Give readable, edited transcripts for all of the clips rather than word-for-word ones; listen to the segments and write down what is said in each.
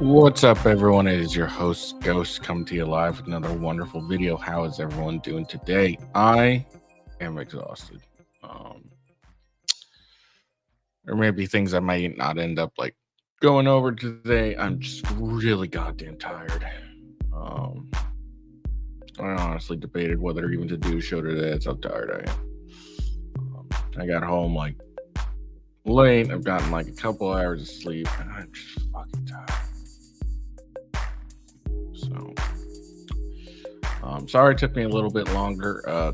What's up, everyone? It is your host, Ghost, coming to you live with another wonderful video. How is everyone doing today? I am exhausted. There may be things I might not end up going over today. I'm just really goddamn tired. I honestly debated whether even to do a show today. That's how tired I am. I got home late. I've gotten a couple hours of sleep, and I'm just fucking tired. So, sorry it took me a little bit longer.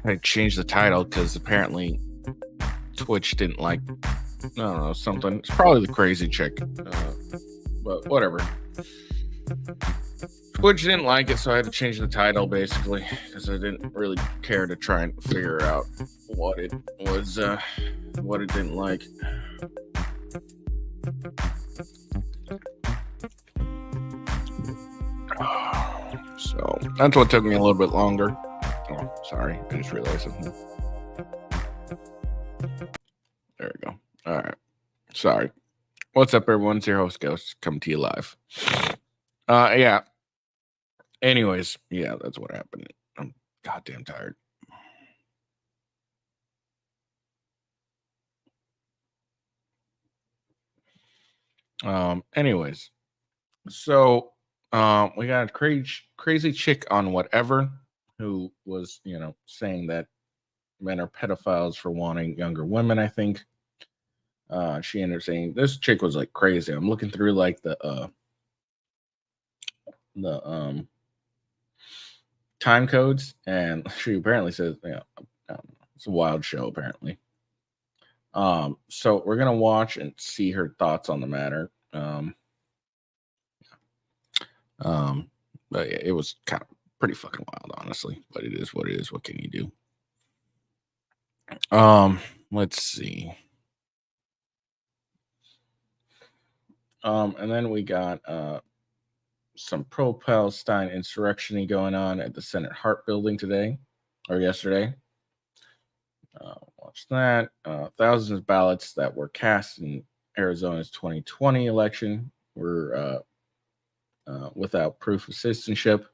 I changed the title because apparently Twitch didn't I don't know, something. It's probably the crazy chick, but whatever. Twitch didn't like it, so I had to change the title basically because I didn't really care to try and figure out what it was, what it didn't like. So that's what took me a little bit longer. Oh, sorry, I just realized something. There we go. All right. Sorry. What's up, everyone? It's your host, Ghost, coming to you live. Yeah. Anyways, yeah, that's what happened. I'm goddamn tired. Anyways, so we got a crazy chick on whatever who was, saying that men are pedophiles for wanting younger women, I think. She ended up saying this chick was like crazy. I'm looking through like the time codes, and she apparently says, it's a wild show apparently. So we're gonna watch and see her thoughts on the matter. But yeah, it was kind of pretty fucking wild, honestly. But it is what it is. What can you do? Let's see. And then we got some pro-Palestine insurrection going on at the Senate Hart Building today or yesterday. Watch that. Thousands of ballots that were cast in Arizona's 2020 election were without proof of citizenship.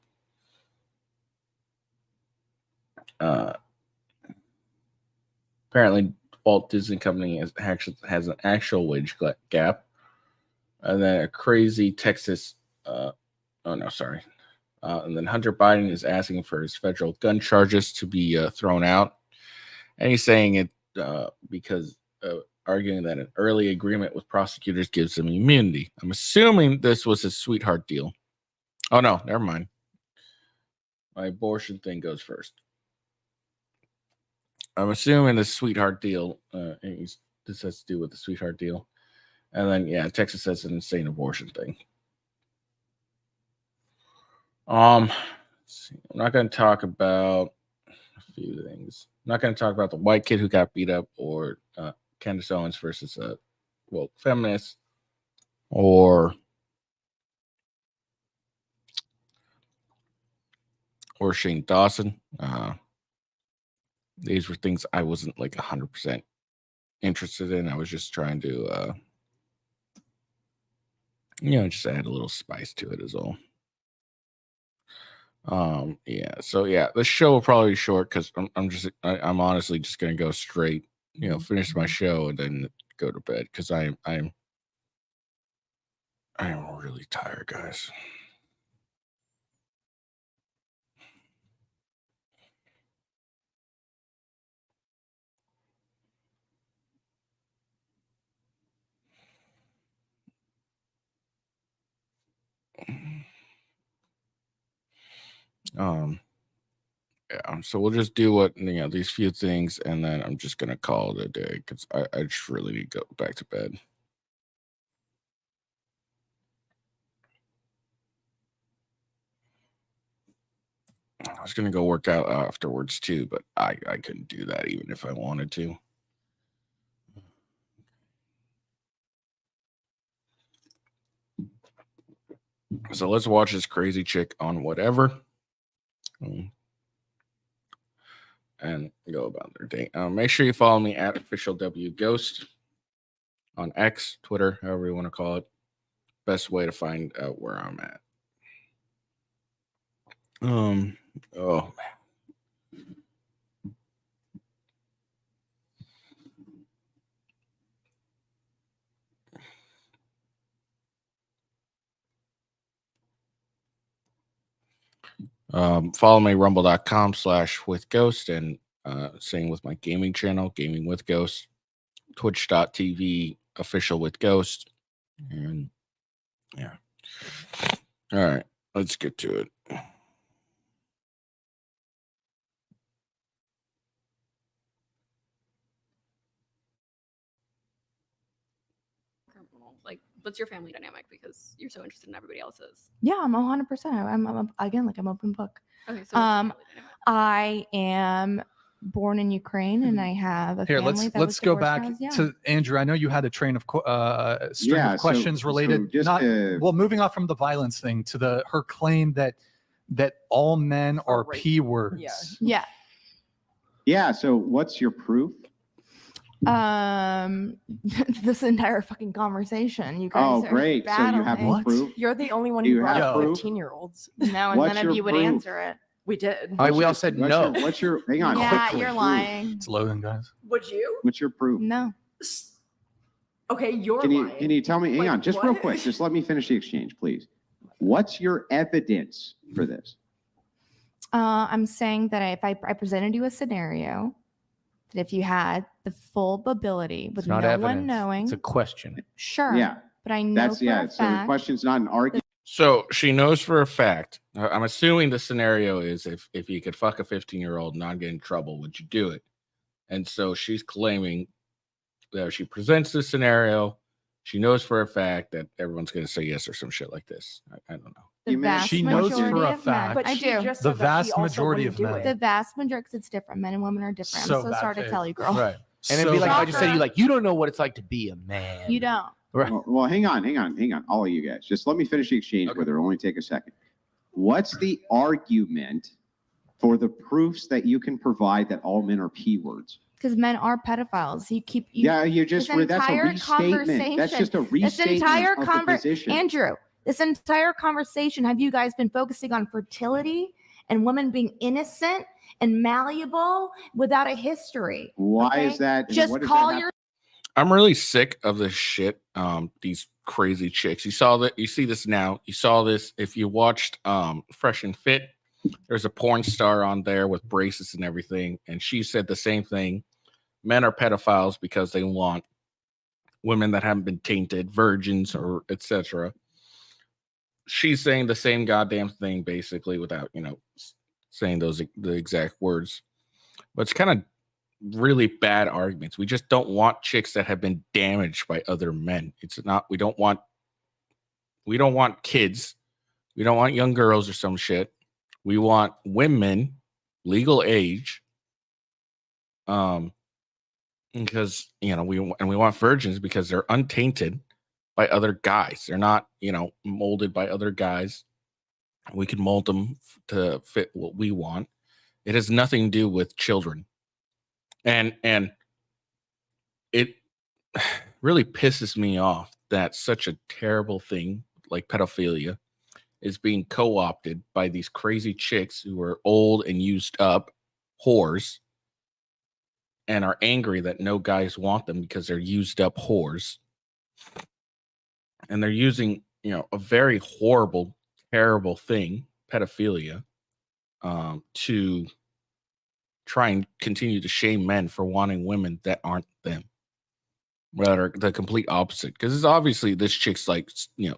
Apparently, Walt Disney Company has an actual wage gap. And then a crazy Texas. And then Hunter Biden is asking for his federal gun charges to be thrown out. And he's saying it because arguing that an early agreement with prosecutors gives him immunity. I'm assuming this was his sweetheart deal. Oh, no, never mind. My abortion thing goes first. I'm assuming the sweetheart deal, this has to do with the sweetheart deal. And then, yeah, Texas has an insane abortion thing. I'm not going to talk about a few things. I'm not going to talk about the white kid who got beat up, or Candace Owens versus a woke feminist, or Shane Dawson. These were things I wasn't like 100% interested in. I was just trying to, just add a little spice to it is all. So the show will probably be short because I'm honestly just gonna go straight, finish my show and then go to bed because I am really tired, guys. So we'll just do what these few things, and then I'm just gonna call it a day because I just really need to go back to bed. I was gonna go work out afterwards too, but I couldn't do that even if I wanted to. So let's watch this crazy chick on whatever. And go about their day. Make sure you follow me at officialwghost on X, Twitter, however you want to call it. Best way to find out where I'm at. Oh man. Follow me rumble.com/withghost and same with my gaming channel, Gaming with Ghost, twitch.tv official with Ghost. And yeah. All right, let's get to it. Like, what's your family dynamic? Because you're so interested in everybody else's. Yeah, I'm 100%. I'm again, like, I'm open book. Okay, so I am born in Ukraine, and I have a family. Let's go back to Andrew. I know you had a train of string of questions related. Moving off from the violence thing to her claim that all men are P words. Yeah. Yeah. So what's your proof? This entire fucking conversation. You guys Oh, are great. So you have battling. proof? You're the only one Do who you brought have up proof? 15-year-olds. No, and What's none your of you would proof? answer it. We did. All right, we all said no. What's your hang on? Yeah, quickly. you're lying. It's loading, guys. Would you? What's your proof? No. Okay, you're Can you lying. tell me? Hang Like, on, just real what? quick. Just let me finish the exchange, please. What's your evidence for this? I'm saying that if I presented you a scenario, that if you had the full ability with It's no not evidence. one knowing, It's a question. sure. Yeah, But I know that's for a So the fact. question's not an argument. So she knows for a fact. I'm assuming the scenario is if you could fuck a 15-year-old and not get in trouble, would you do it? And so she's claiming that if she presents this scenario, she knows for a fact that everyone's going to say yes or some shit like this. I don't know. The You meant- vast She knows majority for a of men- fact. But I she do. just The said that she vast also majority wouldn't of do men. it. The vast majority, because it's different. Men and women are different. So I'm so bad sorry to faith. tell you, girl. Right. And it'd So be like if I bad. just said to you, like, you don't know what it's like to be a man. You don't. Right. Well, hang on. All of you guys, just let me finish the exchange Okay. with her. Only take a second. What's the argument for the proofs that you can provide that all men are P words? Because men are pedophiles. You keep. You just this that's a entire restatement. That's just a restatement entire of the position. Andrew, this entire conversation, have you guys been focusing on fertility and women being innocent and malleable without a history? Why okay? is that? Just what does call that have- your. I'm really sick of this shit. These crazy chicks. You saw that. You see this now. You saw this if you watched Fresh and Fit. There's a porn star on there with braces and everything, and she said the same thing. Men are pedophiles because they want women that haven't been tainted, virgins, or etc. She's saying the same goddamn thing basically without, saying the exact words. But it's kind of really bad arguments. We just don't want chicks that have been damaged by other men. It's not. We don't want kids. We don't want young girls or some shit. We want women, legal age. Because we want virgins because they're untainted by other guys. They're not molded by other guys. We can mold them to fit what we want. It has nothing to do with children, and it really pisses me off that such a terrible thing like pedophilia is being co-opted by these crazy chicks who are old and used up whores and are angry that no guys want them because they're used up whores. And they're using, a very horrible, terrible thing, pedophilia, to try and continue to shame men for wanting women that aren't them. That are the complete opposite. Because it's obviously this chick's like,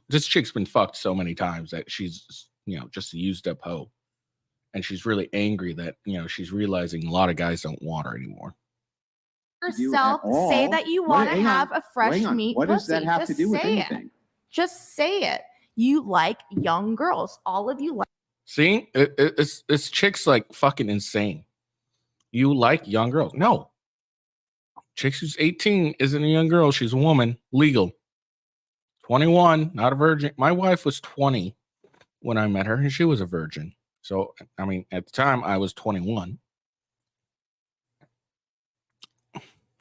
this chick's been fucked so many times that she's, just a used up hoe. And she's really angry that, she's realizing a lot of guys don't want her anymore. Yourself You at all? say that you What- want to hang on, have a fresh hang on. meat What does that pussy. have Just to do with say it. anything? Just say it. You like young girls. All of you like. See, it's chicks like fucking insane. You like young girls? No. Chicks who's 18 isn't a young girl. She's a woman, legal. 21, not a virgin. My wife was 20 when I met her, and she was a virgin. So, at the time, I was 21.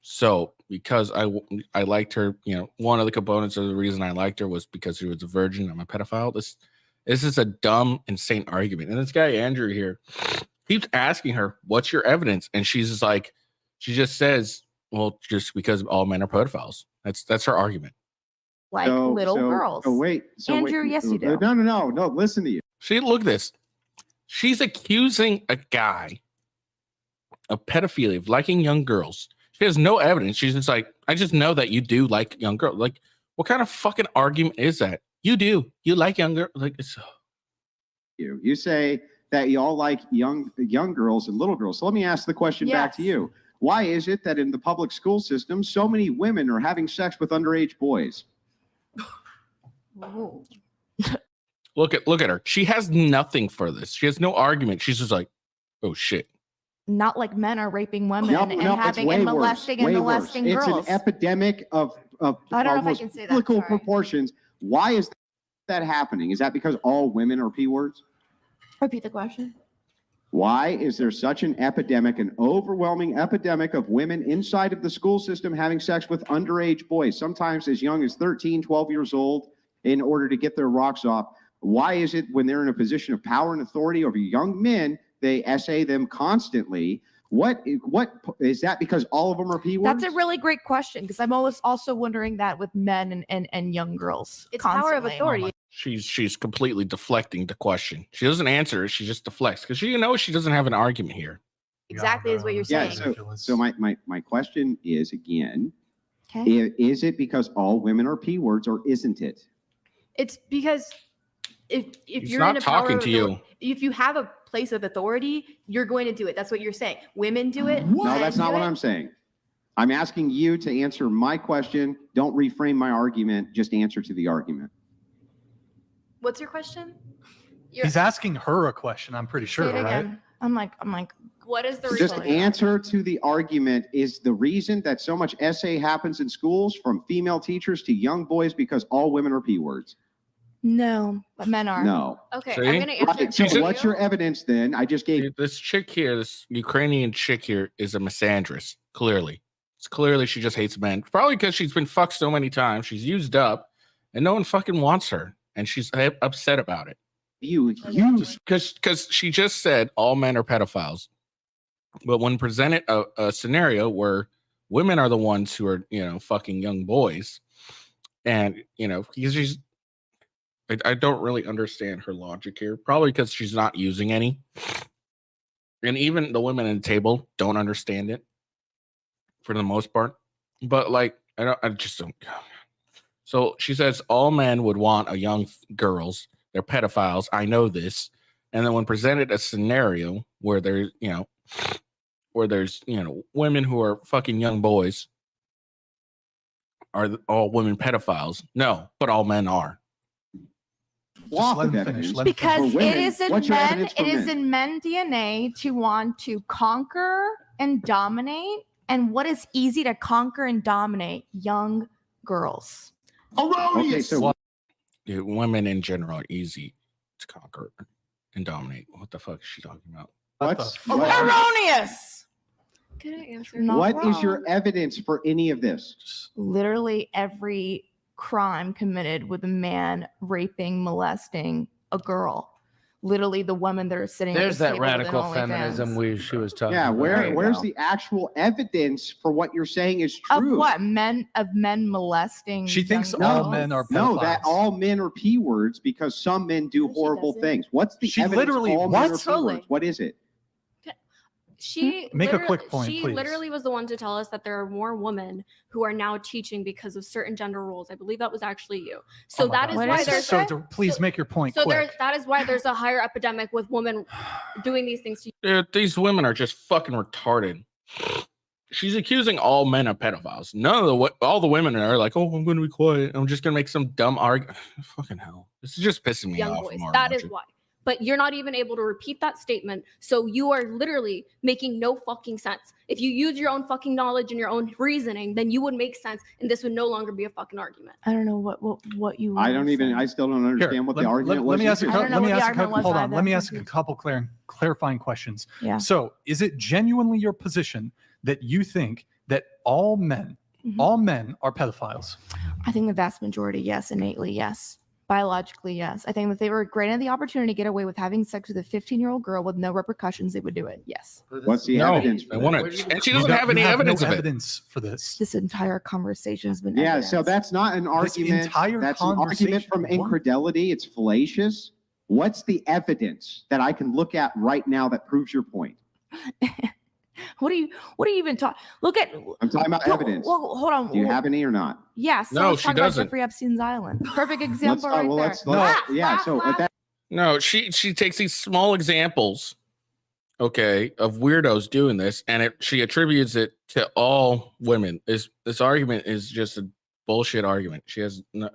So, because I liked her, one of the components of the reason I liked her was because she was a virgin. I'm a pedophile. This is a dumb, insane argument. And this guy, Andrew here, keeps asking her, what's your evidence? And she's just like, she just says, well, just because all men are pedophiles. That's her argument. Like little girls. Andrew, yes, you do. No. Listen to you. See, look at this. She's accusing a guy of pedophilia, of liking young girls. She has no evidence. She's just like, I just know that you do like young girls. Like, what kind of fucking argument is that? You do. You like young girls. Like, it's. You say that y'all like young girls and little girls. So let me ask the question back to you. Why is it that in the public school system, so many women are having sex with underage boys? Look at her. She has nothing for this. She has no argument. She's just like, oh shit. Not like men are raping women and having and molesting and molesting girls. It's an epidemic of I don't know if I almost can say that. biblical Sorry. proportions. Why is that happening? Is that because all women are P words? Repeat the question. Why is there such an epidemic, an overwhelming epidemic of women inside of the school system having sex with underage boys, sometimes as young as 13, 12 years old, in order to get their rocks off? Why is it when they're in a position of power and authority over young men, they essay them constantly? What is that, because all of them are P words? That's a really great question, because I'm always also wondering that with men and young girls. It's power of constantly. authority. She's completely deflecting the question. She doesn't answer it. She just deflects because she doesn't have an argument here. Exactly is what you're Yeah, saying. so my question is, again, Okay. is it because all women are P words, or isn't it? It's because if He's you're not in a power talking of to you. authority- if you have a place of authority, you're going to do it. That's what you're saying. Women do it. No, men that's not do what it. I'm saying. I'm asking you to answer my question. Don't reframe my argument. Just answer to the argument. What's your question? He's asking her a question, I'm pretty sure, Say it right? again. I'm like, What is the Just reason? answer to the argument. Is the reason that so much essay happens in schools from female teachers to young boys because all women are P words? no, but men are. No. Okay, See? I'm going to answer. Right, so She's a- what's your evidence then? I just gave This chick here, this Ukrainian chick here, is a misandrist. Clearly, she just hates men. Probably because she's been fucked so many times. She's used up, and no one fucking wants her, and she's upset about it. you Because she just said all men are pedophiles, but when presented a scenario where women are the ones who are fucking young boys, and because she's. I don't really understand her logic here. Probably because she's not using any. And even the women at the table don't understand it for the most part. But I just don't. So she says all men would want a young girls. They're pedophiles. I know this. And then when presented a scenario where there's women who are fucking young boys, are all women pedophiles? No, but all men are. Walk let of him finish. evidence. Let him Because For women, it is in what's your men, evidence it for is men? in men DNA to want to conquer and dominate. And what is easy to conquer and dominate? Young girls. Okay, so Yeah, women in general are easy to conquer and dominate. What the fuck is she talking about? what's Erroneous. Can I answer? No. what is your wrong. evidence for any of this? Literally every crime committed with a man raping, molesting a girl. Literally the women that are sitting at There's this that table within radical OnlyFans. feminism she was talking Yeah, about. There you where's go. the actual evidence for what you're saying is Of true? what? Men molesting. She thinks young all girls? men are No, that pedophiles. all men are P words because some men do No, she horrible doesn't. things. What's the She evidence literally- all men are what? P words? What is it? She Make a literally- quick point, She please. literally was the one to tell us that there are more women who are now teaching because of certain gender roles. I believe that was actually you. So Oh my that God. is What why is there's it? Please so- make your point so quick. that is why there's a higher epidemic with women doing these things to Dude, these women are just fucking retarded. She's accusing all men of pedophiles. All the women are like, "Oh, I'm going to be quiet. I'm just going to make some dumb argument." Fucking hell, this is just pissing me young off. boys. more and That more. is why. But you're not even able to repeat that statement. So you are literally making no fucking sense. If you use your own fucking knowledge and your own reasoning, then you would make sense and this would no longer be a fucking argument. I don't know what you. I were don't even. saying. I still don't understand what the argument was. Let me ask a I couple. don't know Let me what the ask a argument couple. was Hold on. either. Let me I'm ask a confused. couple clarifying questions. Yeah. So, is it genuinely your position that you think that all men are pedophiles? I think the vast majority, yes, innately, yes. Biologically, yes. I think that they were granted the opportunity to get away with having sex with a 15-year-old girl with no repercussions, they would do it. Yes. What's the No, evidence for I that? want it, and she You doesn't have any evidence no of it. evidence for this. This entire conversation has been. Yeah, so evidence. that's not an argument. entire That's an argument conversation- from what? incredulity. It's fallacious. What's the evidence that I can look at right now that proves your point? What are you even talking? Look at. I'm talking about evidence. Well, hold on. Do you have any or not? Yes. No, let's she talk about doesn't. Jeffrey Epstein's Island. Perfect Let's example talk. right Well, there. yeah. So at that, No, she takes these small examples, okay, of weirdos doing this, and she attributes it to all women. This argument is just a bullshit argument. She has no.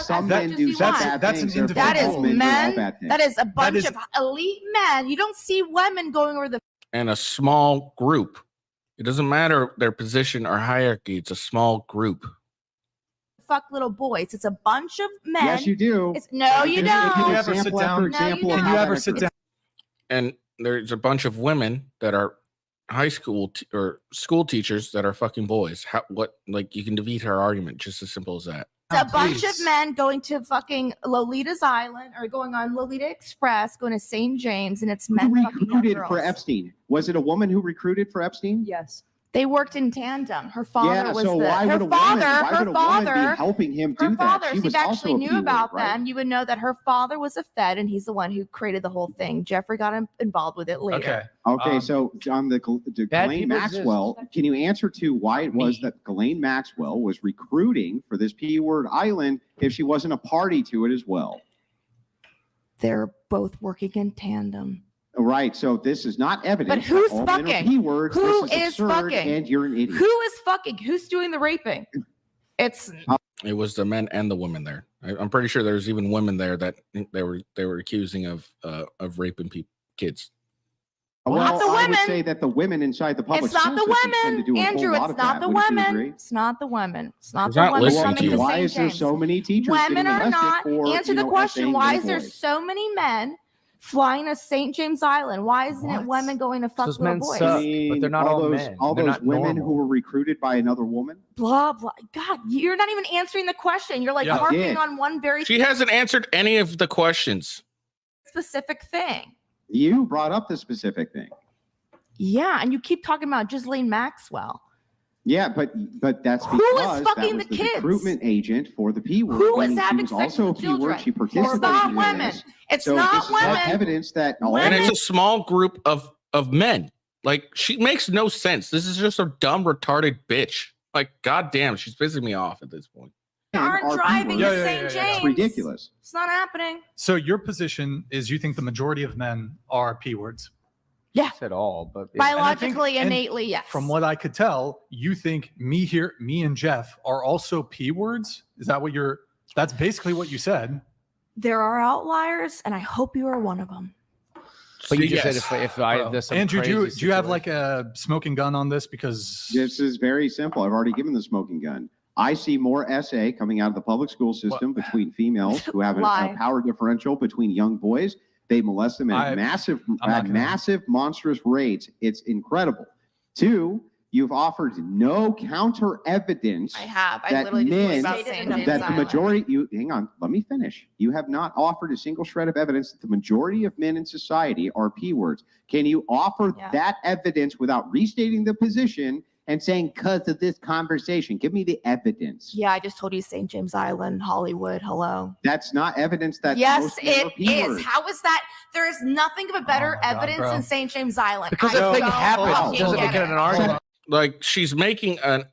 some As men much do as you some want. bad That's an things. therefore That is all men do all men. bad things. That is a bunch is- of elite men. You don't see women going over the And a small group. It doesn't matter their position or hierarchy. It's a small group. fuck little boys. It's a bunch of men. Yes, you do. No, you Just give don't. me Can you ever sit example down? after No, you example don't. of Can how you that ever sit occurs. down? And there's a bunch of women that are high school or school teachers that are fucking boys. Like you can defeat her argument just as simple as that. A bunch of men going to fucking Lolita's Island or going on Lolita Express, going to St. James, and it's men Who fucking young recruited girls. for Epstein? Was it a woman who recruited for Epstein? Yes. They worked in tandem. Her father was so the why her would a father. woman be helping him do Her that? father, She if was you also actually a knew P-word, about right? them, you would know that her father was a Fed, and he's the one who created the whole thing. Jeffrey got involved with it later. Okay, so on the Ghislaine people Maxwell, can you answer to why it was that Ghislaine Maxwell was recruiting for this P-word island if she wasn't a party to it as well? They're both working in tandem. Right, so this is not evidence. But who's that all men are fucking? P-words. Who This is absurd, fucking? And you're an idiot. Who is fucking? Who's doing the raping? It's It was the men and the women there. I'm pretty sure there's even women there that they were accusing of raping kids. Well, not the I women. would say that the women inside the public it's not the school system tend to women, do a Andrew. whole lot It's of not that. the Wouldn't you women. agree? It's not the women. It's not He's the not women listening coming to you. to Why St. is there James. so many teachers Women getting are arrested not. for, Answer the essaying question. Why is there little boys? so many men flying to St. James Island? Why isn't it women going to fuck Those little men boys? suck. But they're not all those, men. all They're those not women normal. who were recruited by another woman. Blah blah. God, you're not even answering the question. You're like Yeah. harping did. on one very She hasn't answered any of the questions. specific thing. You brought up the specific thing. Yeah, and you keep talking about Ghislaine Maxwell. Yeah, but that's Who because is that fucking was the the kids? recruitment agent for the P word. Who is meaning having she was sex also with a P word. children? She It's participated not in women. this. It's So not this is women. evidence that all Women- And it's a small group of men. Like, she makes no sense. This is just a dumb, retarded bitch. Like, goddamn, she's pissing me off at this point. aren't are driving P-words. to Yeah, St. yeah, James. yeah. It's ridiculous. It's not happening. So your position is you think the majority of men are P words. Yeah. Said all, but Biologically, and innately, yes. From what I could tell, you think me and Jeff are also P words. Is that what that's basically what you said. There are outliers, and I hope you are one of them. But you just Yes. said if I Bro. there's some Andrew, do crazy you have situation. like a smoking gun on this? Because This is very simple. I've already given the smoking gun. I see more SA coming out of the public school system between females who have a Lie. power differential between young boys. They molest them at I'm massive, not gonna- massive, monstrous rates. It's incredible. Two, you've offered no counter evidence I have. I that literally just men, told about Stated St. enough James that the Island. majority, hang on, let me finish. You have not offered a single shred of evidence that the majority of men in society are P words. Can you offer Yeah. that evidence without restating the position and saying, because of this conversation? Give me the evidence. Yeah, I just told you St. James Island, Hollywood. Hello. That's not evidence that Yes, most men are it P is. words. How is that? There is nothing of a better my God, evidence bro. in St. James Island. Because I the thing don't happened fucking doesn't get make it an it. argument. Like, she's making an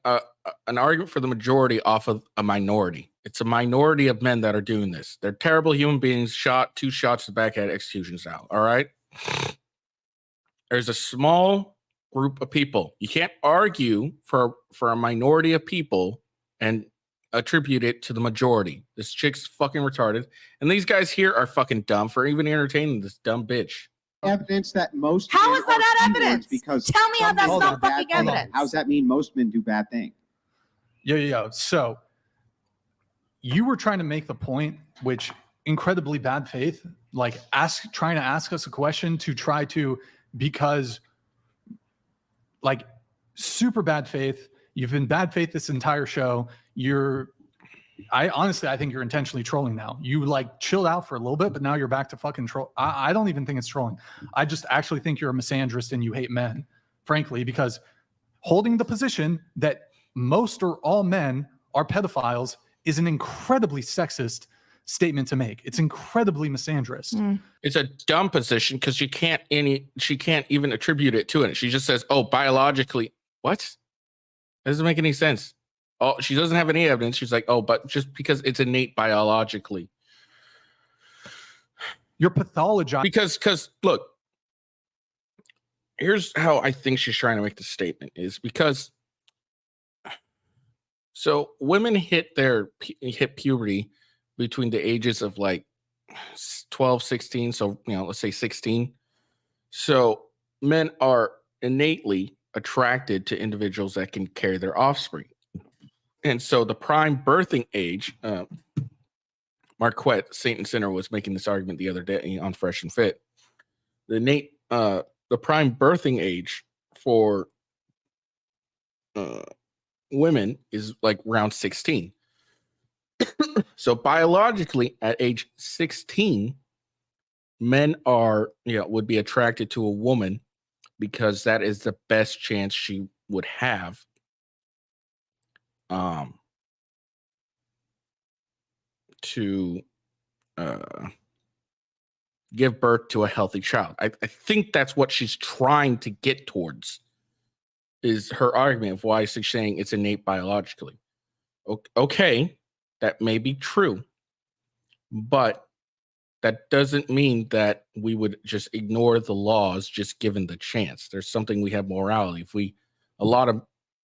argument for the majority off of a minority. It's a minority of men that are doing this. They're terrible human beings, shot 2 shots to the back at execution style. All right. There's a small group of people. You can't argue for a minority of people and attribute it to the majority. This chick's fucking retarded. And these guys here are fucking dumb for even entertaining this dumb bitch. Evidence that most How men is that are not P-words evidence? Because Tell me how some that's men not do bad fucking things. evidence. How does that mean most men do bad things? Yeah. So you were trying to make the point, which incredibly bad faith, like trying to ask us a question to try to, because like super bad faith. You've been bad faith this entire show. I honestly think you're intentionally trolling now. You like chilled out for a little bit, but now you're back to fucking troll. I don't even think it's trolling. I just actually think you're a misandrist and you hate men, frankly, because holding the position that most or all men are pedophiles is an incredibly sexist statement to make. It's incredibly misandrist. It's a dumb position because she can't even attribute it to it. She just says, "Oh, biologically." What? That doesn't make any sense. Oh, she doesn't have any evidence. She's like, "Oh, but just because it's innate biologically." You're pathologizing. Because look, here's how I think she's trying to make the statement is because so women hit puberty between the ages of like 12, 16. So, let's say 16. So men are innately attracted to individuals that can carry their offspring. And so the prime birthing age, Marquette, Saint and Sinner, was making this argument the other day on Fresh and Fit. The innate the prime birthing age for women is like around 16. So biologically, at age 16, men are, would be attracted to a woman because that is the best chance she would have to give birth to a healthy child. I think that's what she's trying to get towards, is her argument of why she's saying it's innate biologically. Okay, that may be true, but that doesn't mean that we would just ignore the laws just given the chance. There's something, we have morality.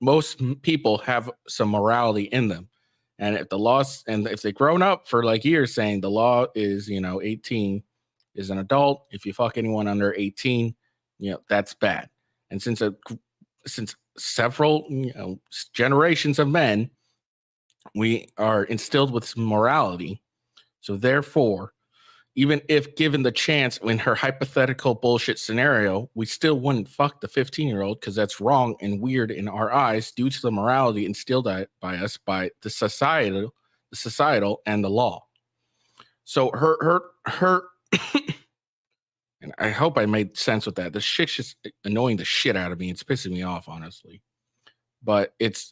Most people have some morality in them. And if the laws, and if they've grown up for like years saying the law is, 18 is an adult. If you fuck anyone under 18, that's bad. And since several, generations of men, we are instilled with some morality. So therefore, even if given the chance, in her hypothetical bullshit scenario, we still wouldn't fuck the 15-year-old because that's wrong and weird in our eyes due to the morality instilled by us by the societal and the law. So her and I hope I made sense with that. The shit's just annoying the shit out of me. It's pissing me off, honestly. But it's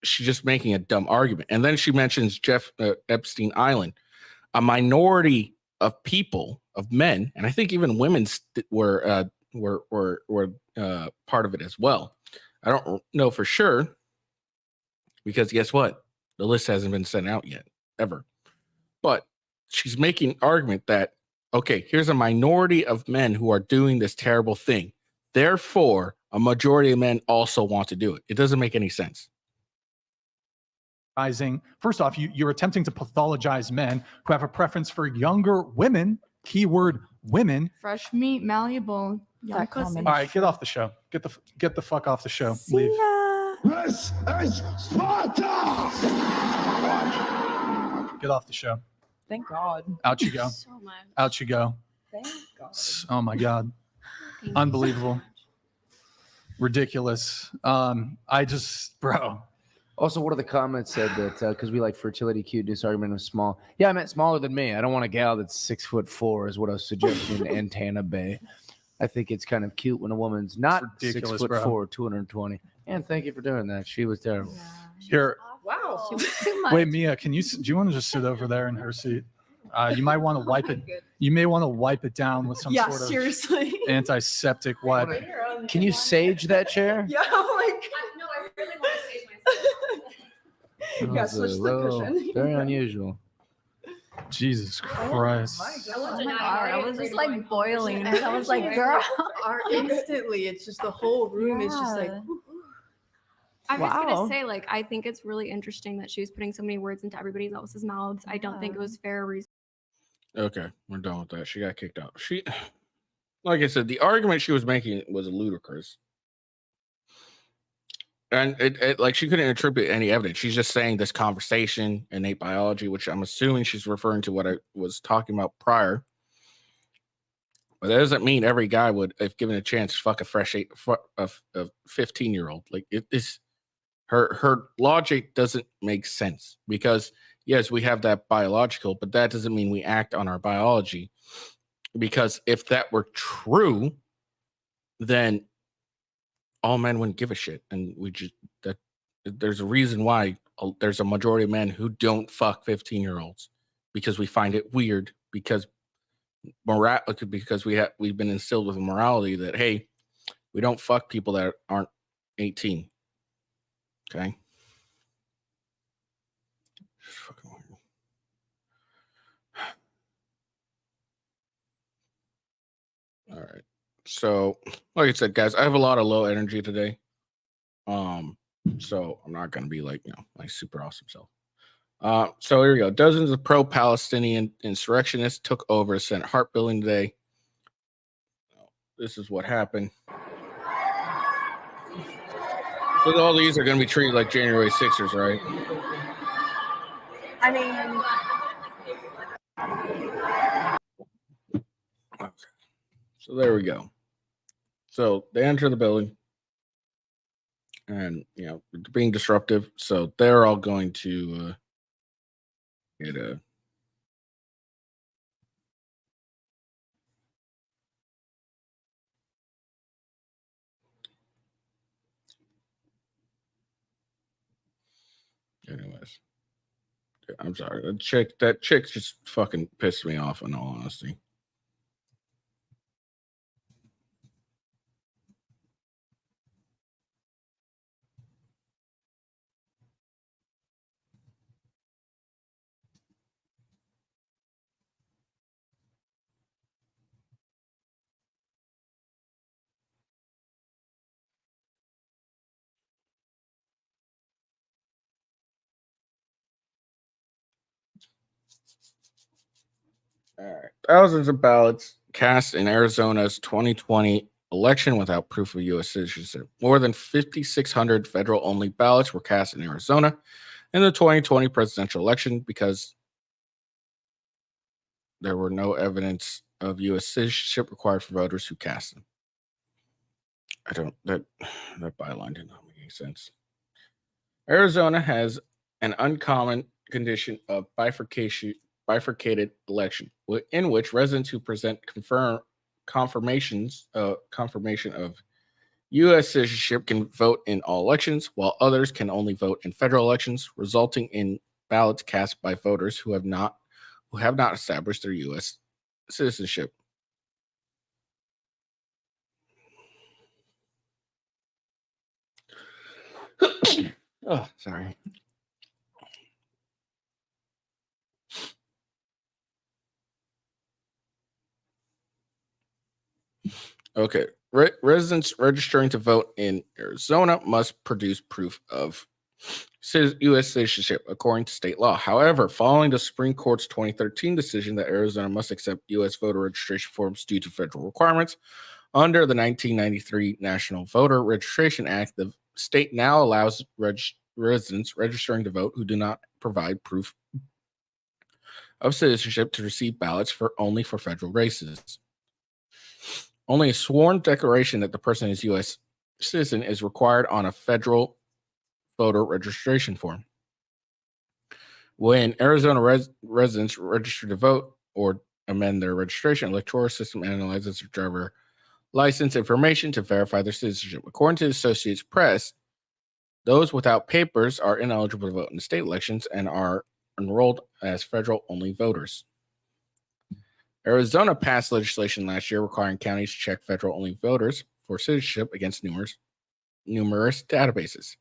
she's just making a dumb argument. And then she mentions Epstein Island. A minority of people, of men, and I think even women were part of it as well. I don't know for sure, because guess what? The list hasn't been sent out yet, ever. But she's making an argument that, okay, here's a minority of men who are doing this terrible thing. Therefore, a majority of men also want to do it. It doesn't make any sense. First off, you're attempting to pathologize men who have a preference for younger women, keyword women. Fresh meat, malleable. Young That pussy. comment. All right, get off the show. Get the fuck off the show. See Leave. ya. This is Sparta! Get off the show. Thank God. Out you go. So much. Out you go. Thank God. Oh my God. Thank you Unbelievable. so much. Ridiculous. Bro. Also, one of the comments said that because we like fertility cute, this argument was small. Yeah, I meant smaller than me. I don't want a gal that's 6'4" is what I was suggesting in Antenna Bay. I think it's kind of cute when a woman's not ridiculous, 6'4", 220. And thank you for doing that. She was terrible. Here. Wow. She was too much. Wait, Mia, do you want to just sit over there in her seat? You might want to wipe it. You may want to wipe it down with some Yeah, sort of seriously. antiseptic wipe. Can you sage that chair? Yeah, I'm like. No, I really want to save myself. That Yeah, was a switch the little- cushion. Very unusual. Jesus Christ. Oh my God, I was just like boiling. And I was like, girl. Instantly, it's just the whole room is just like. Yeah. I was Wow. gonna say, like, I think it's really interesting that she was putting so many words into everybody else's mouths. I don't think it was fair or reasonable. Okay, we're done with that. She got kicked out. Like I said, the argument she was making was ludicrous. And it like she couldn't attribute any evidence. She's just saying this conversation, innate biology, which I'm assuming she's referring to what I was talking about prior. But that doesn't mean every guy would, if given a chance, fuck a 15-year-old. Like it is, her logic doesn't make sense, because yes, we have that biological, but that doesn't mean we act on our biology. Because if that were true, then all men wouldn't give a shit, and there's a reason why there's a majority of men who don't fuck 15-year-olds, because we find it weird, because we've been instilled with morality that, hey, we don't fuck people that aren't 18. Okay. Fucking weird. All right. So, like I said, guys, I have a lot of low energy today. So I'm not gonna be like, my super awesome self. So here we go. Dozens of pro-Palestinian insurrectionists took over a Senate Hart building today. This is what happened. So all these are going to be treated like January 6ers, right? I mean, Okay. So there we go. So they enter the building, and being disruptive. So they're all going to get a. Anyways, I'm sorry. That chick just fucking pissed me off, in all honesty. All right. Thousands of ballots cast in Arizona's 2020 election without proof of U.S. citizenship. More than 5,600 federal-only ballots were cast in Arizona in the 2020 presidential election because there were no evidence of U.S. citizenship required for voters who cast them. That byline did not make any sense. Arizona has an uncommon condition of bifurcated election, in which residents who present confirmation of U.S. citizenship can vote in all elections, while others can only vote in federal elections, resulting in ballots cast by voters who have not established their U.S. citizenship. Oh, sorry. Okay. Residents registering to vote in Arizona must produce proof of U.S. citizenship according to state law. However, following the Supreme Court's 2013 decision that Arizona must accept U.S. voter registration forms due to federal requirements under the 1993 National Voter Registration Act, the state now allows residents registering to vote who do not provide proof of citizenship to receive ballots only for federal races. Only a sworn declaration that the person is U.S. citizen is required on a federal voter registration form. When Arizona residents register to vote or amend their registration, electoral system analyzes their driver license information to verify their citizenship. According to the Associated Press, those without papers are ineligible to vote in the state elections and are enrolled as federal-only voters. Arizona passed legislation last year requiring counties to check federal-only voters for citizenship against numerous databases.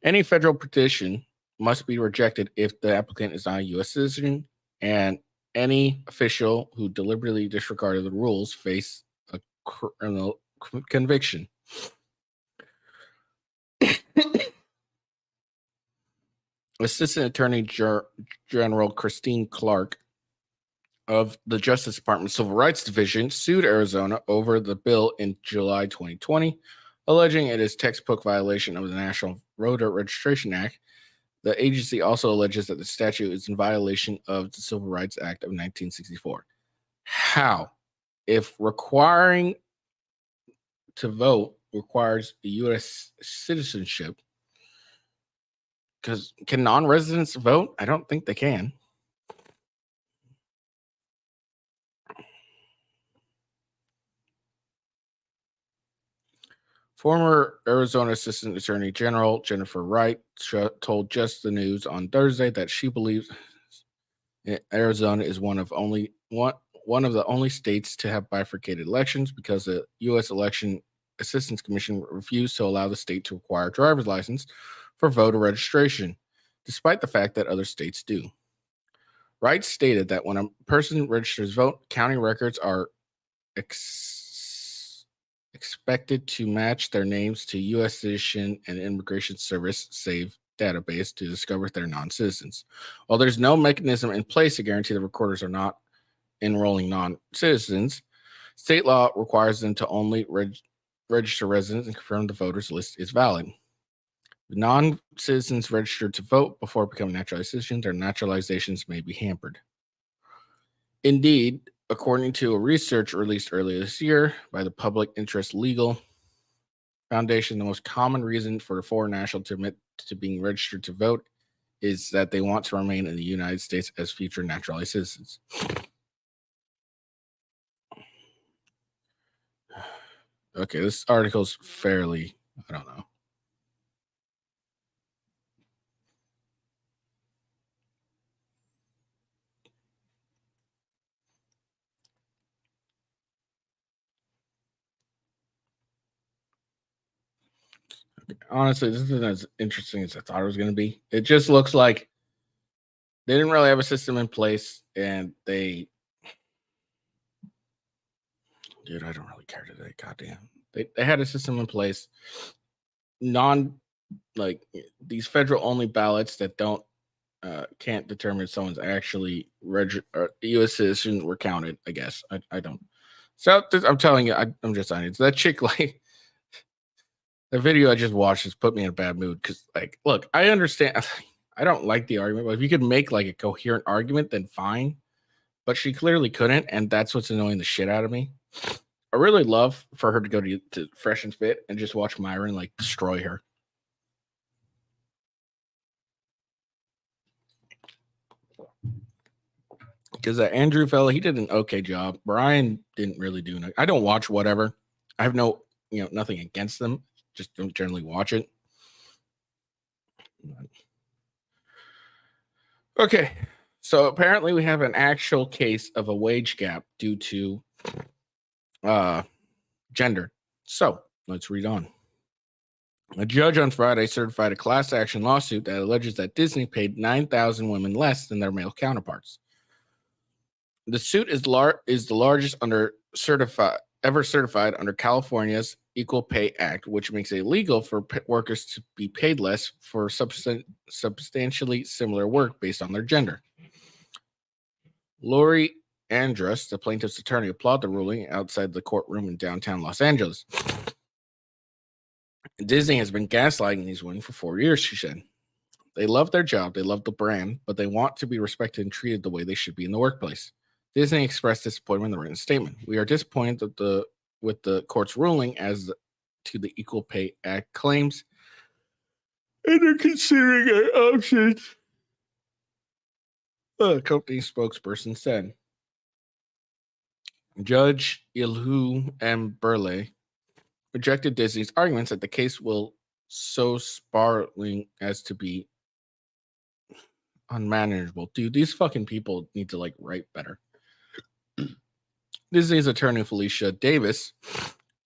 Any federal petition must be rejected if the applicant is not a U.S. citizen, and any official who deliberately disregarded the rules face a criminal conviction. Assistant Attorney General Christine Clark of the Justice Department Civil Rights Division sued Arizona over the bill in July 2020, alleging it is textbook violation of the National Voter Registration Act. The agency also alleges that the statute is in violation of the Civil Rights Act of 1964. How? If requiring to vote requires a U.S. citizenship, because can non-residents vote? I don't think they can. Former Arizona Assistant Attorney General Jennifer Wright told Just the News on Thursday that she believes Arizona is one of the only states to have bifurcated elections because the U.S. Election Assistance Commission refused to allow the state to require a driver's license for voter registration, despite the fact that other states do. Wright stated that when a person registers to vote, county records are expected to match their names to U.S. Citizen and Immigration Service SAVE database to discover if they're non-citizens. While there's no mechanism in place to guarantee the recorders are not enrolling non-citizens, state law requires them to only register residents and confirm the voters list is valid. If non-citizens registered to vote before becoming naturalized citizens, their naturalizations may be hampered. Indeed, according to a research released earlier this year by the Public Interest Legal Foundation, the most common reason for a foreign national to admit to being registered to vote is that they want to remain in the United States as future naturalized citizens. Okay, this article's fairly, I don't know. Honestly, this isn't as interesting as I thought it was going to be. It just looks like they didn't really have a system in place, and dude, I don't really care today. Goddamn, they had a system in place, like these federal only ballots that can't determine if someone's actually a U.S. citizen were counted. I guess I don't. So I'm telling you, I'm just on it. So that chick, like. The video I just watched has put me in a bad mood because, like, look, I understand. I don't like the argument, but if you could make like a coherent argument, then fine. But she clearly couldn't, and that's what's annoying the shit out of me. I really love for her to go to Fresh and Fit and just watch Myron like destroy her. Because that Andrew fella, he did an okay job. Brian didn't really do it. I don't watch whatever. I have nothing against them. Just don't generally watch it. Okay, so apparently we have an actual case of a wage gap due to gender. So let's read on. A judge on Friday certified a class action lawsuit that alleges that Disney paid 9,000 women less than their male counterparts. The suit is the largest ever certified under California's Equal Pay Act, which makes it illegal for workers to be paid less for substantially similar work based on their gender. Lori Andrus, the plaintiff's attorney, applauded the ruling outside the courtroom in downtown Los Angeles. Disney has been gaslighting these women for 4 years, she said. They love their job, they love the brand, but they want to be respected and treated the way they should be in the workplace. Disney expressed disappointment in the written statement. We are disappointed with the court's ruling as to the Equal Pay Act claims, and are considering our options. The company spokesperson said. Judge Ilhu M. Burley rejected Disney's arguments that the case will so spiraling as to be unmanageable. Dude, these fucking people need to like write better. Disney's attorney Felicia Davis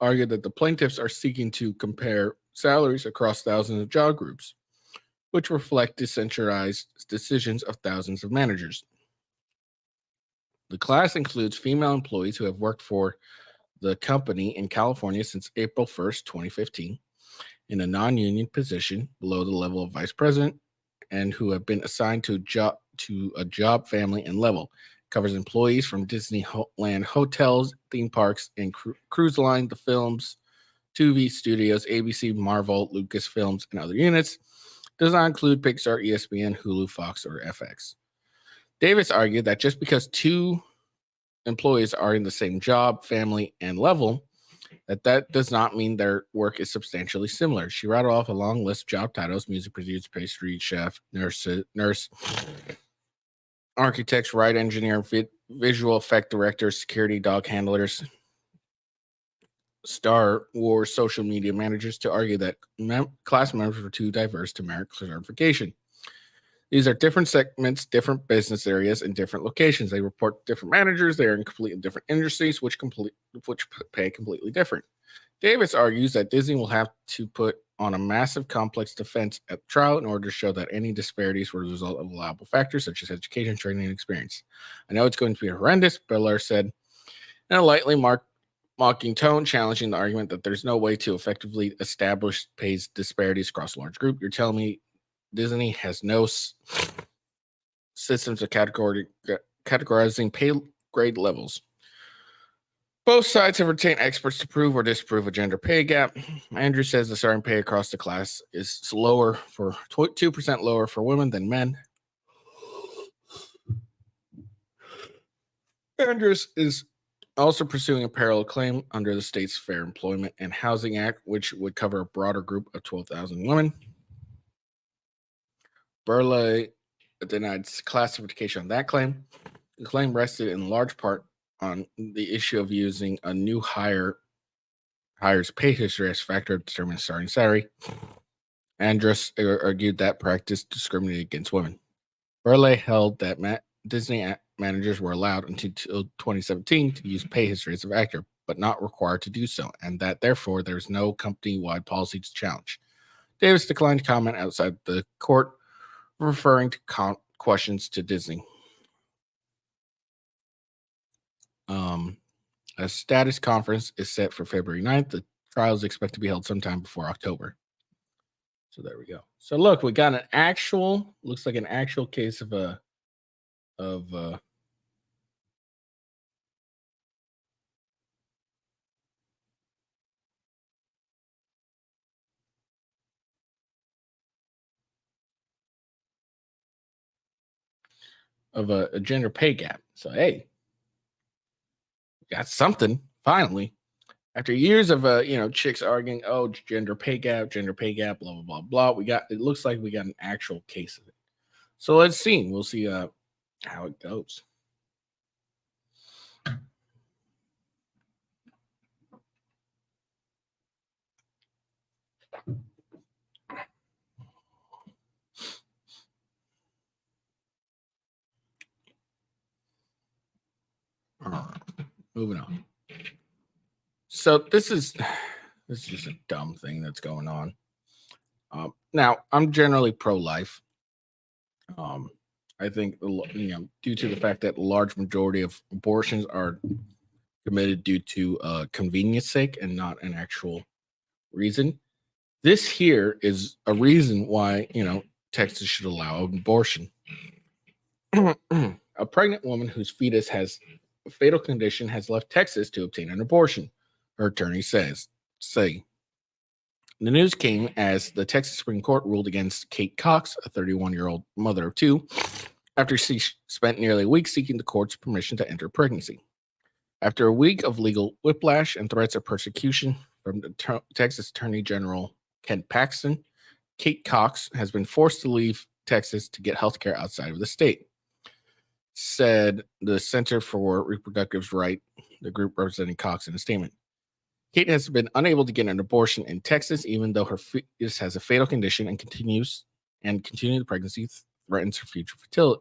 argued that the plaintiffs are seeking to compare salaries across thousands of job groups, which reflect decentralized decisions of thousands of managers. The class includes female employees who have worked for the company in California since April 1st, 2015, in a non-union position below the level of vice president, and who have been assigned to a job family and level. Covers employees from Disneyland hotels, theme parks, and cruise line, the films, Tubi Studios, ABC, Marvel, Lucasfilms, and other units. Does not include Pixar, ESPN, Hulu, Fox, or FX. Davis argued that just because two employees are in the same job, family, and level, that does not mean their work is substantially similar. She rattled off a long list of job titles: music producer, pastry chef, nurse, architects, ride engineer, visual effect director, security dog handlers, Star Wars social media managers, to argue that class members were too diverse to merit certification. These are different segments, different business areas, and different locations. They report different managers. They are in completely different industries, which pay completely different. Davis argues that Disney will have to put on a massive complex defense at trial in order to show that any disparities were the result of allowable factors such as education, training, and experience. I know it's going to be horrendous, Belair said in a lightly mocking tone, challenging the argument that there's no way to effectively establish pay disparities across a large group. You're telling me Disney has no systems of categorizing pay grade levels. Both sides have retained experts to prove or disprove a gender pay gap. Andrew says the starting pay across the class is lower for 2% lower for women than men. Andrus is also pursuing a parallel claim under the state's Fair Employment and Housing Act, which would cover a broader group of 12,000 women. Burleigh denied classification on that claim. The claim rested in large part on the issue of using a new hire's pay history as factor to determine starting salary. Andrus argued that practice discriminated against women. Burleigh held that Disney managers were allowed until 2017 to use pay history as a factor, but not required to do so, and that therefore there is no company-wide policy to challenge. Davis declined to comment outside the court, referring to questions to Disney. A status conference is set for February 9th. The trial is expected to be held sometime before October. So there we go. So look, we got looks like an actual case of a gender pay gap. So hey, got something finally. After years of chicks arguing, oh, gender pay gap, blah blah blah blah. It looks like we got an actual case of it. So let's see. We'll see how it goes. All right, moving on. So this is just a dumb thing that's going on. Now, I'm generally pro-life. I think due to the fact that a large majority of abortions are committed due to convenience sake and not an actual reason. This here is a reason why Texas should allow abortion. A pregnant woman whose fetus has a fatal condition has left Texas to obtain an abortion, her attorney say. The news came as the Texas Supreme Court ruled against Kate Cox, a 31-year-old mother of two, after she spent nearly a week seeking the court's permission to enter pregnancy. After a week of legal whiplash and threats of persecution from the Texas Attorney General Ken Paxton, Kate Cox has been forced to leave Texas to get health care outside of the state, said the Center for Reproductive Rights, the group representing Cox, in a statement. Kate has been unable to get an abortion in Texas, even though her fetus has a fatal condition and continuing the pregnancy threatens her future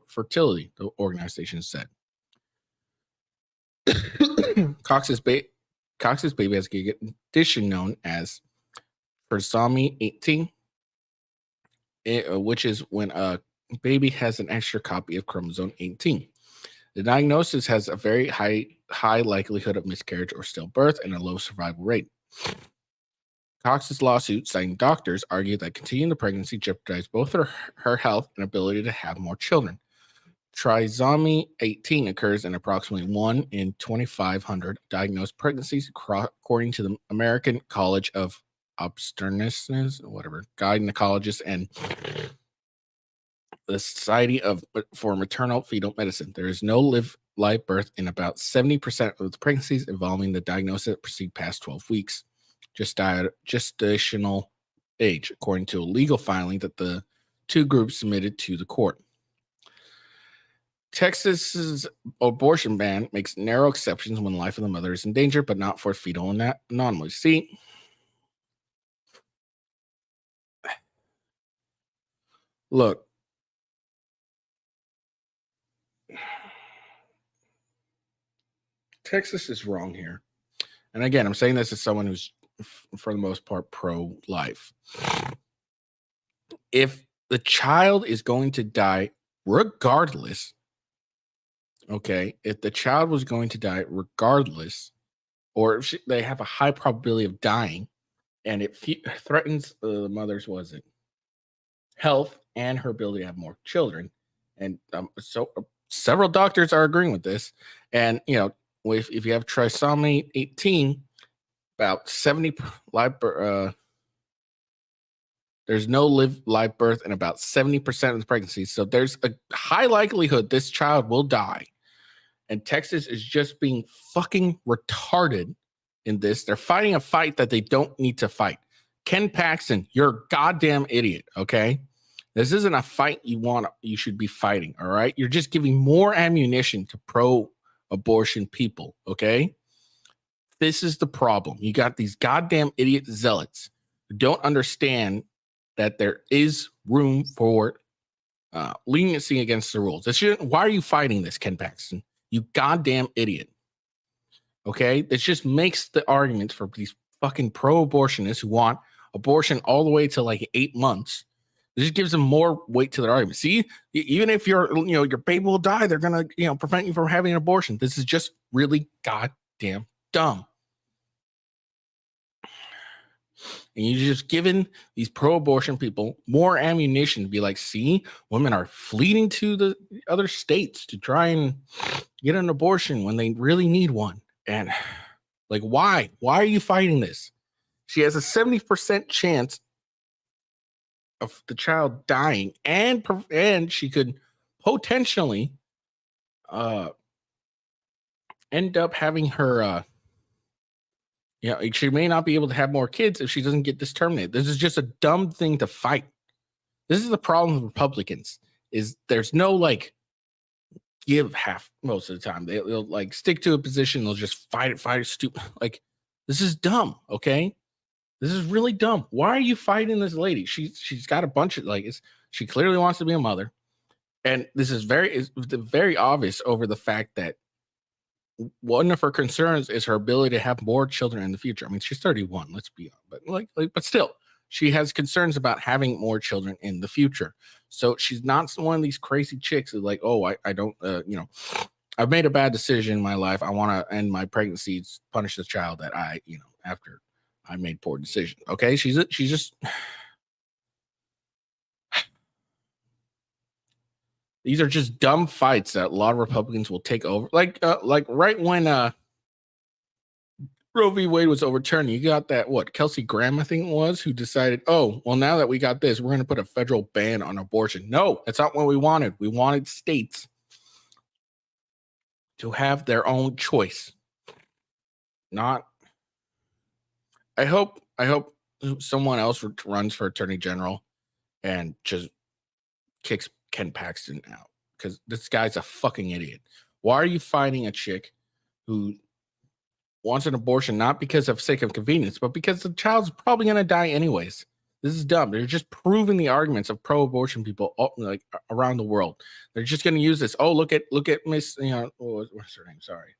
fertility, the organization said. Cox's baby has a condition known as trisomy 18, which is when a baby has an extra copy of chromosome 18. The diagnosis has a very high likelihood of miscarriage or stillbirth and a low survival rate. Cox's lawsuit, citing doctors, argued that continuing the pregnancy jeopardized both her health and ability to have more children. Trisomy 18 occurs in approximately 1 in 2,500 diagnosed pregnancies, according to the American College of Obstetricians, gynecologists, and the Society for Maternal Fetal Medicine. There is no live birth in about 70% of the pregnancies involving the diagnosis that proceed past 12 weeks, gestational age, according to a legal filing that the two groups submitted to the court. Texas's abortion ban makes narrow exceptions when the life of the mother is in danger, but not for fetal anomalies. See, look, Texas is wrong here. And again, I'm saying this as someone who's, for the most part, pro-life. If the child is going to die regardless, if the child was going to die regardless, or if they have a high probability of dying, and it threatens the mother's health and her ability to have more children, and so several doctors are agreeing with this, and if you have trisomy 18, about 70 there's no live birth in about 70% of the pregnancies. So there's a high likelihood this child will die. And Texas is just being fucking retarded in this. They're fighting a fight that they don't need to fight. Ken Paxton, you're a goddamn idiot, okay? This isn't a fight you should be fighting, all right? You're just giving more ammunition to pro-abortion people, okay? This is the problem. You got these goddamn idiot zealots who don't understand that there is room for leniency against the rules. Why are you fighting this, Ken Paxton? You goddamn idiot. Okay? This just makes the argument for these fucking pro-abortionists who want abortion all the way to like 8 months. It just gives them more weight to their argument. See, even if your baby will die, they're gonna, prevent you from having an abortion. This is just really goddamn dumb. And you're just giving these pro-abortion people more ammunition to be like, see, women are fleeing to the other states to try and get an abortion when they really need one. And like, why? Why are you fighting this? She has a 70% chance of the child dying, and she could potentially end up having her she may not be able to have more kids if she doesn't get this terminated. This is just a dumb thing to fight. This is the problem with Republicans, is there's no like give half most of the time. They'll like stick to a position. They'll just fight it stupid. Like, this is dumb. Okay. This is really dumb. Why are you fighting this lady? She's got a bunch of she clearly wants to be a mother. And this is very obvious over the fact that one of her concerns is her ability to have more children in the future. I mean, she's 31, let's be honest, but still, she has concerns about having more children in the future. So she's not one of these crazy chicks who's like, oh, I don't, I've made a bad decision in my life. I want to end my pregnancy, punish the child that after I made poor decision. Okay, she's just. These are just dumb fights that a lot of Republicans will take over. Like right when Roe v. Wade was overturned, you got that, Kelsey Graham, I think it was, who decided, oh, well, now that we got this, we're going to put a federal ban on abortion. No, that's not what we wanted. We wanted states to have their own choice. I hope someone else runs for attorney general and just kicks Ken Paxton out, because this guy's a fucking idiot. Why are you fighting a chick who wants an abortion not because of sake of convenience, but because the child's probably going to die anyways? This is dumb. They're just proving the arguments of pro-abortion people around the world. They're just going to use this. Oh, look at Miss, what's her name? Sorry.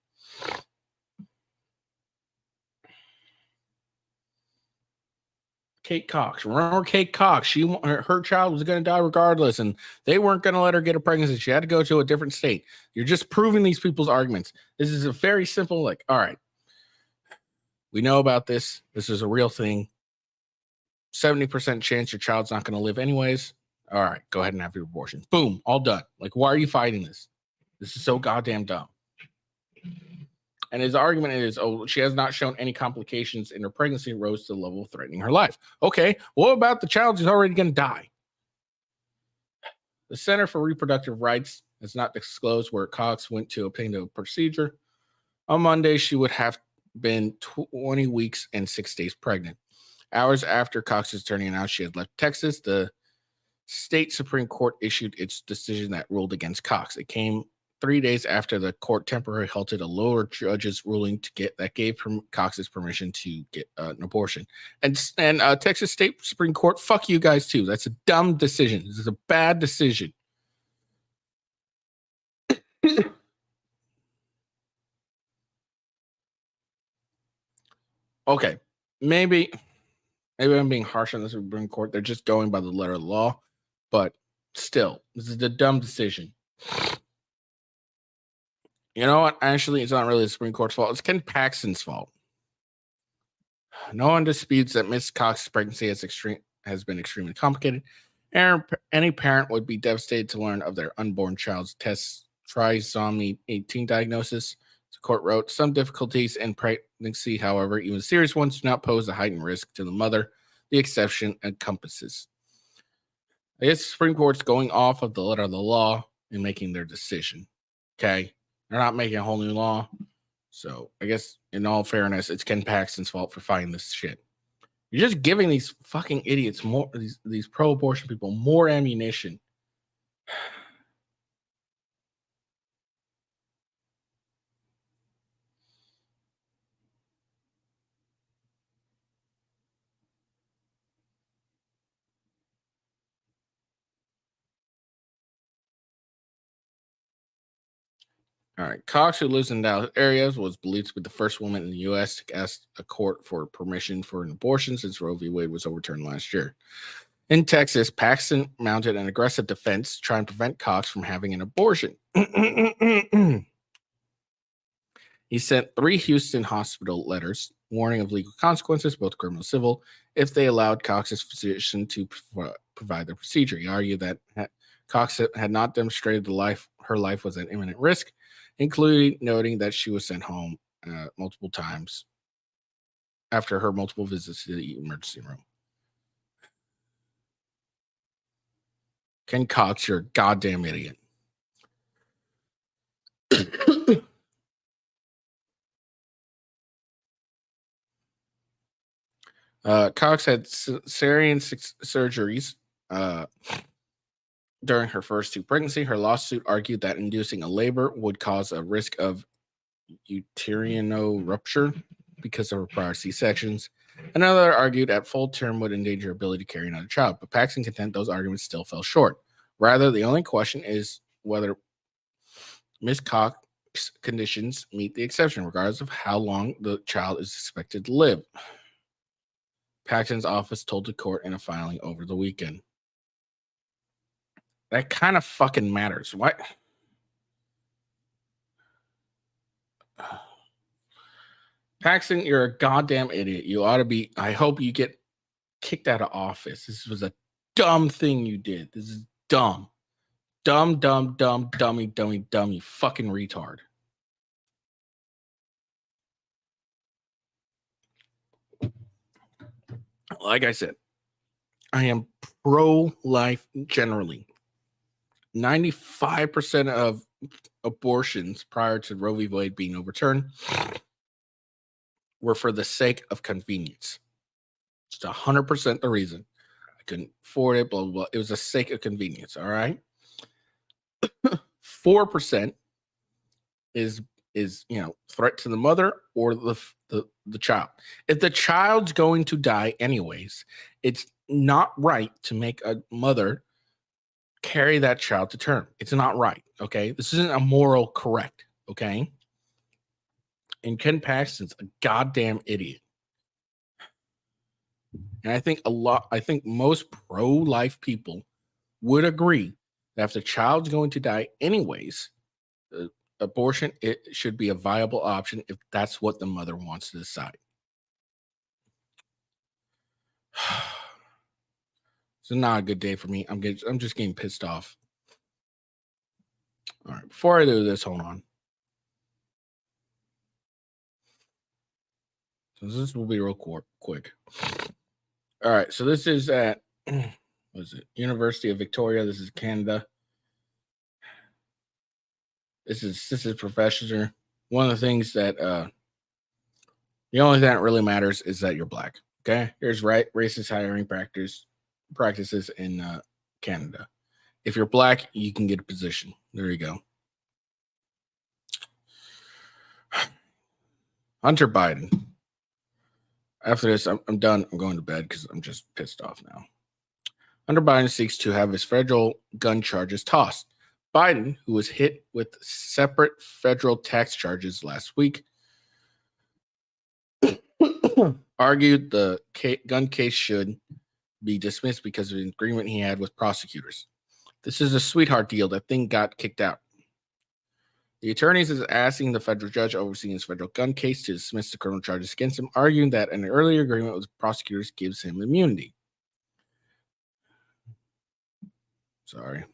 Kate Cox. Remember Kate Cox? Her child was going to die regardless, and they weren't going to let her get a pregnancy. She had to go to a different state. You're just proving these people's arguments. This is a very simple, all right, we know about this. This is a real thing. 70% chance your child's not going to live anyways. All right, go ahead and have your abortion. Boom, all done. Like, why are you fighting this? This is so goddamn dumb. And his argument is, oh, she has not shown any complications in her pregnancy, rose to the level of threatening her life. Okay, what about the child who's already going to die? The Center for Reproductive Rights has not disclosed where Cox went to obtain a procedure. On Monday, she would have been 20 weeks and 6 days pregnant. Hours after Cox's attorney announced she had left Texas, the state Supreme Court issued its decision that ruled against Cox. It came 3 days after the court temporarily halted a lower judge's ruling that gave Cox's permission to get an abortion. And Texas State Supreme Court, fuck you guys too. That's a dumb decision. This is a bad decision. Okay, maybe I'm being harsh on the Supreme Court. They're just going by the letter of the law, but still, this is a dumb decision. You know what? Actually, it's not really the Supreme Court's fault. It's Ken Paxton's fault. No one disputes that Miss Cox's pregnancy has been extremely complicated. Any parent would be devastated to learn of their unborn child's trisomy 18 diagnosis. The court wrote, some difficulties in pregnancy, however, even serious ones, do not pose a heightened risk to the mother. The exception encompasses. I guess the Supreme Court's going off of the letter of the law and making their decision. Okay? They're not making a whole new law. So I guess in all fairness, it's Ken Paxton's fault for fighting this shit. You're just giving these fucking idiots more, these pro-abortion people more ammunition. All right. Cox, who lives in Dallas areas, was believed to be the first woman in the U.S. to ask a court for permission for an abortion since Roe v. Wade was overturned last year. In Texas, Paxton mounted an aggressive defense to try and prevent Cox from having an abortion. He sent 3 Houston hospital letters warning of legal consequences, both criminal and civil, if they allowed Cox's physician to provide the procedure. He argued that Cox had not demonstrated her life was at imminent risk, including noting that she was sent home multiple times after her multiple visits to the emergency room. Ken Cox, you're a goddamn idiot. Cox had cesarean surgeries during her first 2 pregnancies. Her lawsuit argued that inducing a labor would cause a risk of uterine rupture because of her prior C-sections. Another argued at full term would endanger her ability to carry another child, but Paxton contended those arguments still fell short. Rather, the only question is whether Ms. Cox's conditions meet the exception, regardless of how long the child is expected to live. Paxton's office told the court in a filing over the weekend. That kind of fucking matters. What? Paxton, you're a goddamn idiot. You ought to be. I hope you get kicked out of office. This was a dumb thing you did. This is dumb. Dumb, dummy, you fucking retard. Like I said, I am pro-life generally. 95% of abortions prior to Roe v. Wade being overturned were for the sake of convenience. It's 100% the reason. I couldn't afford it, blah, blah, blah. It was the sake of convenience, all right? 4% is threat to the mother or the child. If the child's going to die anyways, it's not right to make a mother carry that child to term. It's not right, okay? This isn't a moral correct, okay? And Ken Paxton's a goddamn idiot. And I think most pro-life people would agree that if the child's going to die anyways, abortion, it should be a viable option if that's what the mother wants to decide. It's not a good day for me. I'm just getting pissed off. All right, before I do this, hold on. So this will be real quick. All right, so this is at University of Victoria. This is Canada. This is professor. One of the things that the only thing that really matters is that you're black. Okay, here's racist hiring practices in Canada. If you're black, you can get a position. There you go. Hunter Biden. After this, I'm done. I'm going to bed because I'm just pissed off now. Hunter Biden seeks to have his federal gun charges tossed. Biden, who was hit with separate federal tax charges last week, argued the gun case should be dismissed because of an agreement he had with prosecutors. This is a sweetheart deal. That thing got kicked out. The attorneys is asking the federal judge overseeing his federal gun case to dismiss the criminal charges against him, arguing that an earlier agreement with prosecutors gives him immunity. Sorry.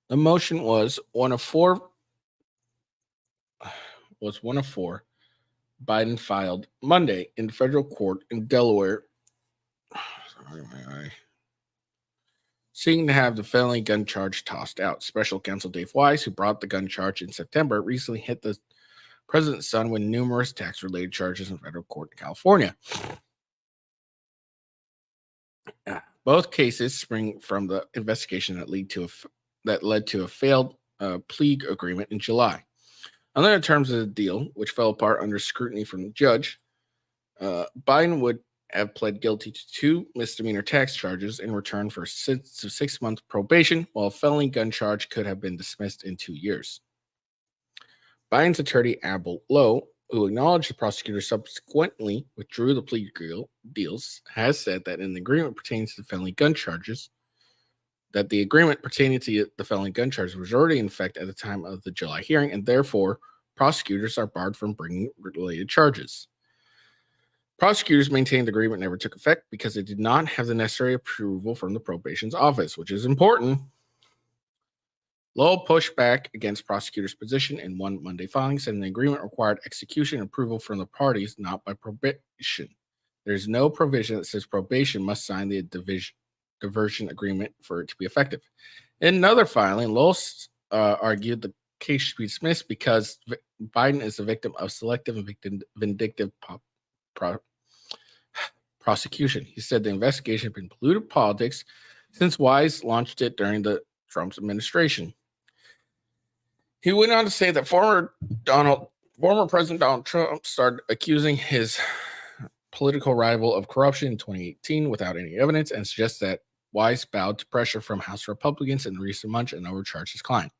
The motion was one of four. Biden filed Monday in federal court in Delaware, seeking to have the felony gun charge tossed out. Special counsel Dave Weiss, who brought the gun charge in September, recently hit the president's son with numerous tax-related charges in federal court in California. Both cases spring from the investigation that led to a failed plea agreement in July. Under the terms of the deal, which fell apart under scrutiny from the judge, Biden would have pled guilty to 2 misdemeanor tax charges in return for 6-month probation, while a felony gun charge could have been dismissed in 2 years. Biden's attorney, Abel Lowe, who acknowledged the prosecutor subsequently withdrew the plea deals, has said that an agreement pertaining to the felony gun charges, that the agreement pertaining to the felony gun charges was already in effect at the time of the July hearing, and therefore prosecutors are barred from bringing related charges. Prosecutors maintained the agreement never took effect because it did not have the necessary approval from the probation's office, which is important. Lowell pushed back against prosecutors' position in one Monday filing, saying the agreement required execution approval from the parties, not by probation. There is no provision that says probation must sign the diversion agreement for it to be effective. In another filing, Lowell argued the case should be dismissed because Biden is a victim of selective and vindictive prosecution. He said the investigation had been polluted politics since Wise launched it during the Trump's administration. He went on to say that former President Donald Trump started accusing his political rival of corruption in 2018 without any evidence, and suggests that Wise bowed to pressure from House Republicans in recent months and overcharged his client.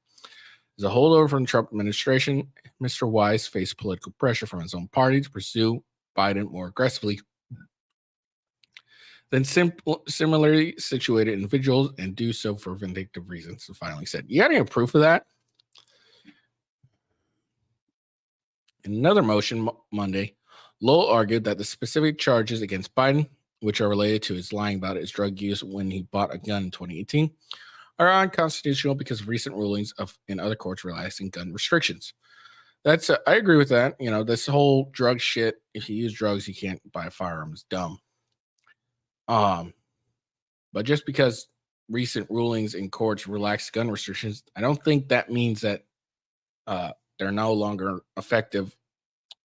As a holdover from the Trump administration, Mr. Wise faced political pressure from his own party to pursue Biden more aggressively than similarly situated individuals, and do so for vindictive reasons, the filing said. You got any proof of that? In another motion Monday, Lowell argued that the specific charges against Biden, which are related to his lying about his drug use when he bought a gun in 2018, are unconstitutional because of recent rulings in other courts relaxing gun restrictions. I agree with that. You know, this whole drug shit, if you use drugs, you can't buy a firearm, is dumb. But just because recent rulings in courts relax gun restrictions, I don't think that means that they're no longer effective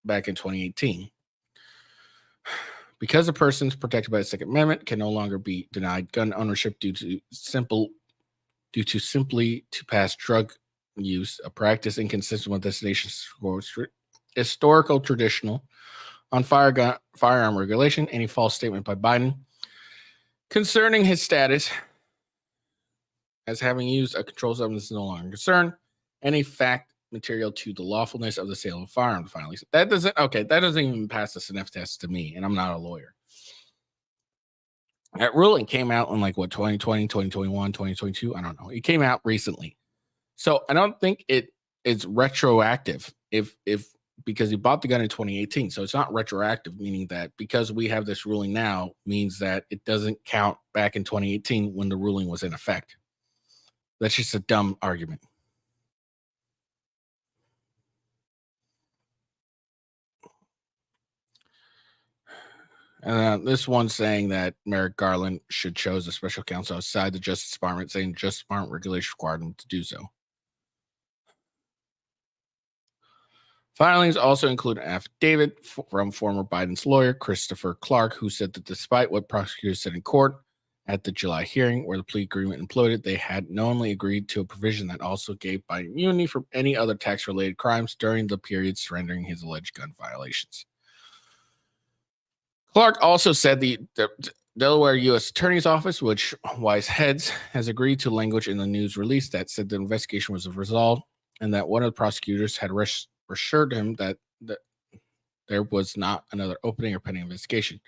back in 2018. Because a person is protected by the Second Amendment can no longer be denied gun ownership due to simply to past drug use, a practice inconsistent with this nation's historical traditional on firearm regulation. Any false statement by Biden concerning his status as having used a controlled substance is no longer concerned. Any fact material to the lawfulness of the sale of firearms, finally. That doesn't even pass the sniff test to me, and I'm not a lawyer. That ruling came out in 2020, 2021, 2022. I don't know. It came out recently. So I don't think it's retroactive because he bought the gun in 2018. So it's not retroactive, meaning that because we have this ruling now means that it doesn't count back in 2018 when the ruling was in effect. That's just a dumb argument. This one's saying that Merrick Garland should choose a special counsel outside the Justice Department, saying Justice Department regulations required him to do so. Filings also include an affidavit from former Biden's lawyer, Christopher Clark, who said that despite what prosecutors said in court at the July hearing where the plea agreement imploded, they had knowingly agreed to a provision that also gave Biden immunity from any other tax-related crimes during the period surrendering his alleged gun violations. Clark also said the Delaware U.S. Attorney's Office, which Wise heads, has agreed to language in the news release that said the investigation was resolved and that one of the prosecutors had assured him that there was not another opening or pending investigation.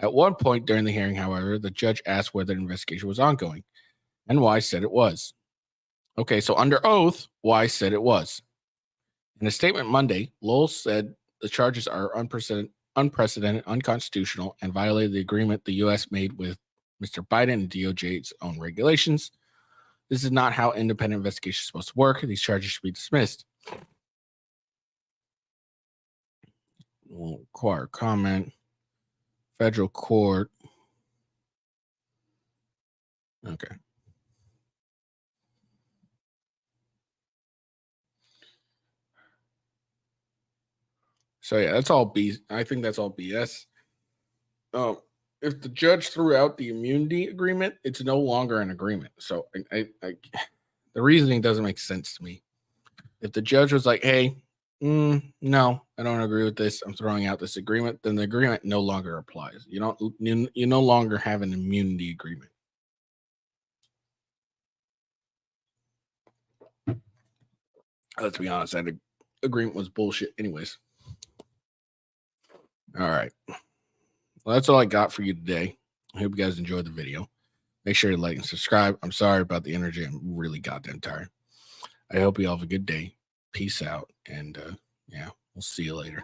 At one point during the hearing, however, the judge asked whether the investigation was ongoing, and Wise said it was. Okay, so under oath, Wise said it was. In a statement Monday, Lowell said the charges are unprecedented, unconstitutional, and violated the agreement the U.S. made with Mr. Biden and DOJ's own regulations. This is not how independent investigation is supposed to work. These charges should be dismissed. will require comment. Federal court. Okay. So yeah, that's all B. I think that's all BS. If the judge threw out the immunity agreement, it's no longer an agreement. So the reasoning doesn't make sense to me. If the judge was like, "Hey, no, I don't agree with this. I'm throwing out this agreement," then the agreement no longer applies. You no longer have an immunity agreement. Let's be honest, that agreement was bullshit, anyways. All right. Well, that's all I got for you today. I hope you guys enjoyed the video. Make sure you like and subscribe. I'm sorry about the energy. I'm really goddamn tired. I hope you all have a good day. Peace out. And yeah, we'll see you later.